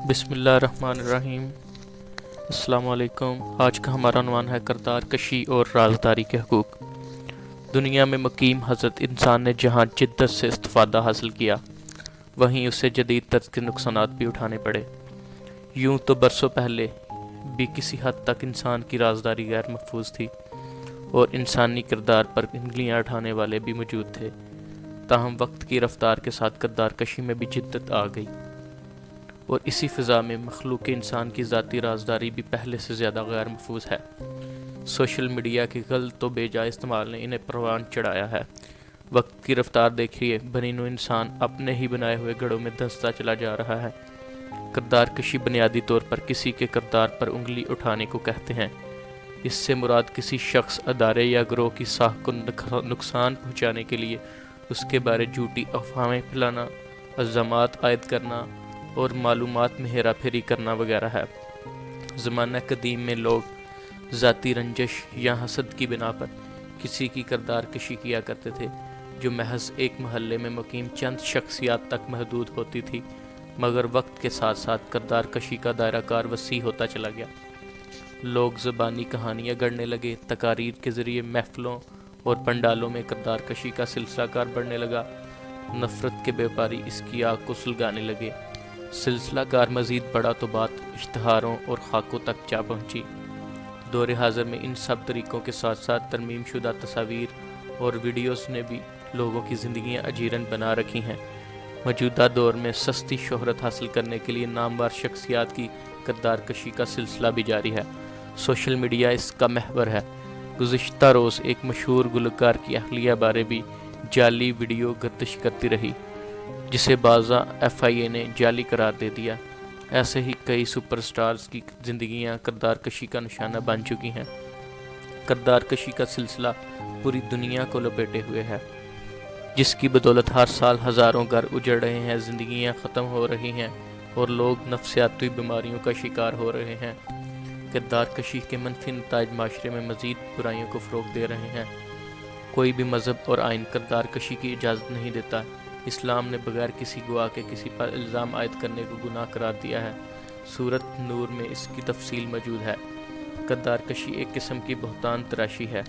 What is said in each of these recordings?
بسم اللہ الرحمن الرحیم۔ السلام علیکم۔ آج کا ہمارا عنوان ہے کردار کشی اور رازداری کے حقوق۔ دنیا میں مقیم حضرت انسان نے جہاں جدت سے استفادہ حاصل کیا، وہیں اسے جدید طرز کے نقصانات بھی اٹھانے پڑے۔ یوں تو برسوں پہلے بھی کسی حد تک انسان کی رازداری غیر محفوظ تھی اور انسانی کردار پر انگلیاں اٹھانے والے بھی موجود تھے، تاہم وقت کی رفتار کے ساتھ کردار کشی میں بھی جدت آ گئی، اور اسی فضاء میں مخلوق انسان کی ذاتی رازداری بھی پہلے سے زیادہ غیر محفوظ ہے۔ سوشل میڈیا کے غلط و بے جا استعمال نے انہیں پروان چڑھایا ہے۔ وقت کی رفتار دیکھیے، بنی نوع انسان اپنے ہی بنائے ہوئے گڑھوں میں دھنستا چلا جا رہا ہے۔ کردار کشی بنیادی طور پر کسی کے کردار پر انگلی اٹھانے کو کہتے ہیں۔ اس سے مراد کسی شخص، ادارے یا گروہ کی ساکھ کو نقصان پہنچانے کے لیے اس کے بارے جھوٹی افواہیں پھیلانا، الزامات عائد کرنا اور معلومات میں ہیرا پھیری کرنا وغیرہ ہے۔ زمانہ قدیم میں لوگ ذاتی رنجش یا حسد کی بنا پر کسی کی کردار کشی کیا کرتے تھے، جو محض ایک محلے میں مقیم چند شخصیات تک محدود ہوتی تھی، مگر وقت کے ساتھ ساتھ کردار کشی کا دائرہ کار وسیع ہوتا چلا گیا۔ لوگ زبانی کہانیاں گڑھنے لگے، تقاریر کے ذریعے محفلوں اور پنڈالوں میں کردار کشی کا سلسلہ کار بڑھنے لگا۔ نفرت کے بیپاری اس کی آگ کو سلگانے لگے۔ سلسلہ کار مزید بڑھا تو بات اشتہاروں اور خاکوں تک جا پہنچی۔ دور حاضر میں ان سب طریقوں کے ساتھ ساتھ ترمیم شدہ تصاویر اور ویڈیوز نے بھی لوگوں کی زندگیاں اجیرن بنا رکھی ہیں۔ موجودہ دور میں سستی شہرت حاصل کرنے کے لیے نامور شخصیات کی کردار کشی کا سلسلہ بھی جاری ہے۔ سوشل میڈیا اس کا محور ہے۔ گزشتہ روز ایک مشہور گلوکار کی اہلیہ بارے بھی جعلی ویڈیو گردش کرتی رہی، جسے بعض FIA نے جعلی قرار دے دیا۔ ایسے ہی کئی سپر سٹارز کی زندگیاں کردار کشی کا نشانہ بن چکی ہیں۔ کردار کشی کا سلسلہ پوری دنیا کو لپیٹے ہوئے ہے، جس کی بدولت ہر سال ہزاروں گھر اجڑ رہے ہیں، زندگیاں ختم ہو رہی ہیں اور لوگ نفسیاتی بیماریوں کا شکار ہو رہے ہیں۔ کردار کشی کے منفی نتائج معاشرے میں مزید برائیوں کو فروغ دے رہے ہیں۔ کوئی بھی مذہب اور آئین کردار کشی کی اجازت نہیں دیتا۔ اسلام نے بغیر کسی گواہ کے کسی پر الزام عائد کرنے کو گناہ قرار دیا ہے۔ سورۃ نور میں اس کی تفصیل موجود ہے۔ کردار کشی ایک قسم کی بہتان تراشی ہے،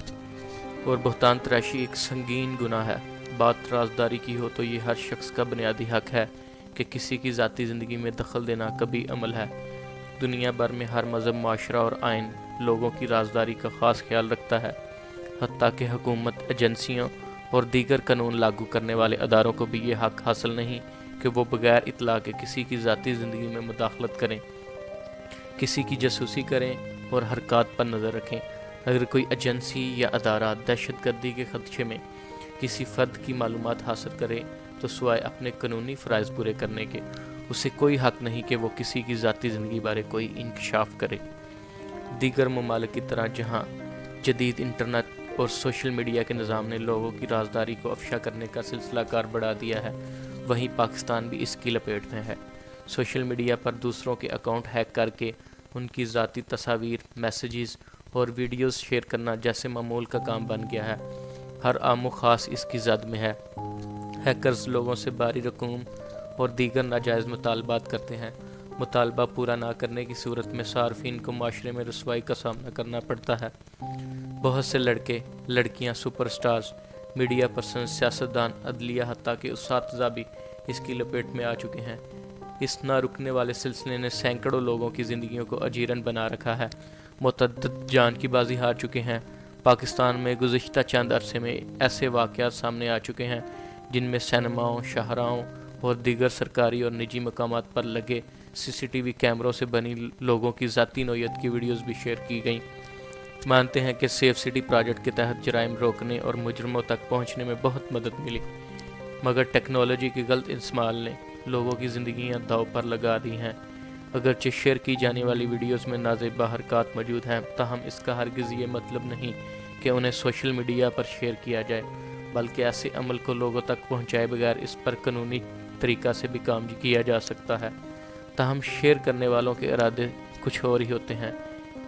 اور بہتان تراشی ایک سنگین گناہ ہے۔ بات رازداری کی ہو تو یہ ہر شخص کا بنیادی حق ہے کہ کسی کی ذاتی زندگی میں دخل دینا کبھی عمل ہے۔ دنیا بھر میں ہر مذہب، معاشرہ اور آئین لوگوں کی رازداری کا خاص خیال رکھتا ہے، حتیٰ کہ حکومت، ایجنسیوں اور دیگر قانون لاگو کرنے والے اداروں کو بھی یہ حق حاصل نہیں کہ وہ بغیر اطلاع کے کسی کی ذاتی زندگی میں مداخلت کریں، کسی کی جاسوسی کریں اور حرکات پر نظر رکھیں۔ اگر کوئی ایجنسی یا ادارہ دہشت گردی کے خدشے میں کسی فرد کی معلومات حاصل کرے تو سوائے اپنے قانونی فرائض پورے کرنے کے اسے کوئی حق نہیں کہ وہ کسی کی ذاتی زندگی بارے کوئی انکشاف کرے۔ دیگر ممالک کی طرح جہاں جدید انٹرنیٹ اور سوشل میڈیا کے نظام نے لوگوں کی رازداری کو افشا کرنے کا سلسلہ کار بڑھا دیا ہے، وہیں پاکستان بھی اس کی لپیٹ میں ہے۔ سوشل میڈیا پر دوسروں کے اکاؤنٹ ہیک کر کے ان کی ذاتی تصاویر، میسیجز اور ویڈیوز شیئر کرنا جیسے معمول کا کام بن گیا ہے۔ ہر عام و خاص اس کی زد میں ہے۔ ہیکرز لوگوں سے باری رقوم اور دیگر ناجائز مطالبات کرتے ہیں۔ مطالبہ پورا نہ کرنے کی صورت میں صارفین کو معاشرے میں رسوائی کا سامنا کرنا پڑتا ہے۔ بہت سے لڑکے، لڑکیاں، سپر سٹارز، میڈیا پرسن، سیاستدان، عدلیہ حتیٰ کہ اساتذہ بھی اس کی لپیٹ میں آ چکے ہیں۔ اس نہ رکنے والے سلسلے نے سینکڑوں لوگوں کی زندگیوں کو اجیرن بنا رکھا ہے۔ متعدد جان کی بازی ہار چکے ہیں۔ پاکستان میں گزشتہ چند عرصے میں ایسے واقعات سامنے آ چکے ہیں جن میں سینماؤں، شاہراہوں اور دیگر سرکاری اور نجی مقامات پر لگے CCTV کیمروں سے بنی لوگوں کی ذاتی نوعیت کی ویڈیوز بھی شیئر کی گئیں۔ مانتے ہیں کہ سیف سٹی پروجیکٹ کے تحت جرائم روکنے اور مجرموں تک پہنچنے میں بہت مدد ملی، مگر ٹیکنالوجی کے غلط استعمال نے لوگوں کی زندگیاں داؤ پر لگا دی ہیں۔ اگرچہ شیئر کی جانے والی ویڈیوز میں نازیبا حرکات موجود ہیں، تاہم اس کا ہرگز یہ مطلب نہیں کہ انہیں سوشل میڈیا پر شیئر کیا جائے، بلکہ ایسے عمل کو لوگوں تک پہنچائے بغیر اس پر قانونی طریقہ سے بھی کام کیا جا سکتا ہے۔ تاہم شیئر کرنے والوں کے ارادے کچھ اور ہی ہوتے ہیں،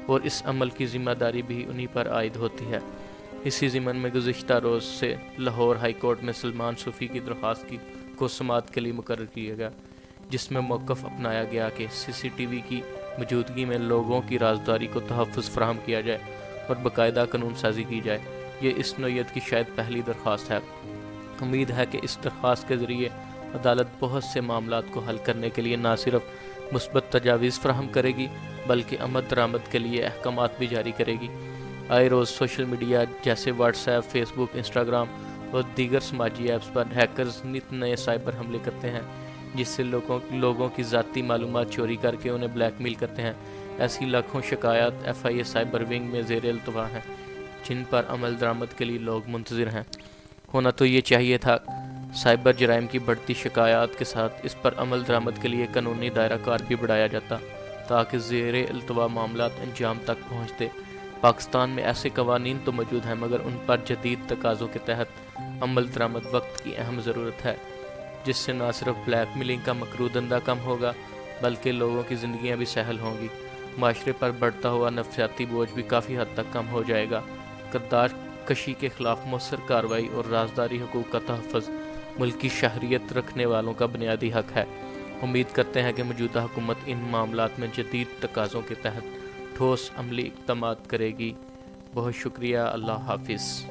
اور اس عمل کی ذمہ داری بھی انہی پر عائد ہوتی ہے۔ اسی ضمن میں گزشتہ روز سے لاہور ہائی کورٹ میں سلمان صوفی کی درخواست کو سماعت کے لیے مقرر کیا گیا۔ جس میں موقف اپنایا گیا کہ CCTV کی موجودگی میں لوگوں کی رازداری کو تحفظ فراہم کیا جائے اور باقاعدہ قانون سازی کی جائے۔ یہ اس نوعیت کی شاید پہلی درخواست ہے۔ امید ہے کہ اس درخواست کے ذریعے عدالت بہت سے معاملات کو حل کرنے کے لیے نہ صرف مثبت تجاویز فراہم کرے گی بلکہ عمل درآمد کے لیے احکامات بھی جاری کرے گی۔ آئے روز سوشل میڈیا جیسے واٹس ایپ، فیس بک، انسٹاگرام اور دیگر سماجی ایپس پر ہیکرز نت نئے سائبر حملے کرتے ہیں جس سے لوگوں کی ذاتی معلومات چوری کر کے انہیں بلیک میل کرتے ہیں۔ ایسی لاکھوں شکایات FIA سائبر ونگ میں زیر التوا ہیں جن پر عمل درآمد کے لیے لوگ منتظر ہیں۔ ہونا تو یہ چاہیے تھا سائبر جرائم کی بڑھتی شکایات کے ساتھ اس پر عمل درآمد کے لیے قانونی دائرہ کار بھی بڑھایا جاتا تاکہ زیر التوا معاملات انجام تک پہنچتے۔ پاکستان میں ایسے قوانین تو موجود ہیں مگر ان پر جدید تقاضوں کے تحت عمل درآمد وقت کی اہم ضرورت ہے، جس سے نہ صرف بلیک میلنگ کا مکروہ دندہ کم ہوگا بلکہ لوگوں کی زندگیاں بھی سہل ہوں گی۔ معاشرے پر بڑھتا ہوا نفسیاتی بوجھ بھی کافی حد تک کم ہو جائے گا۔ کردار کشی کے خلاف مؤثر کارروائی اور رازداری حقوق کا تحفظ ملک کی شہریت رکھنے والوں کا بنیادی حق ہے۔ امید کرتے ہیں کہ موجودہ حکومت ان معاملات میں جدید تقاضوں کے تحت ٹھوس عملی اقدامات کرے گی۔ بہت شکریہ۔ اللہ حافظ۔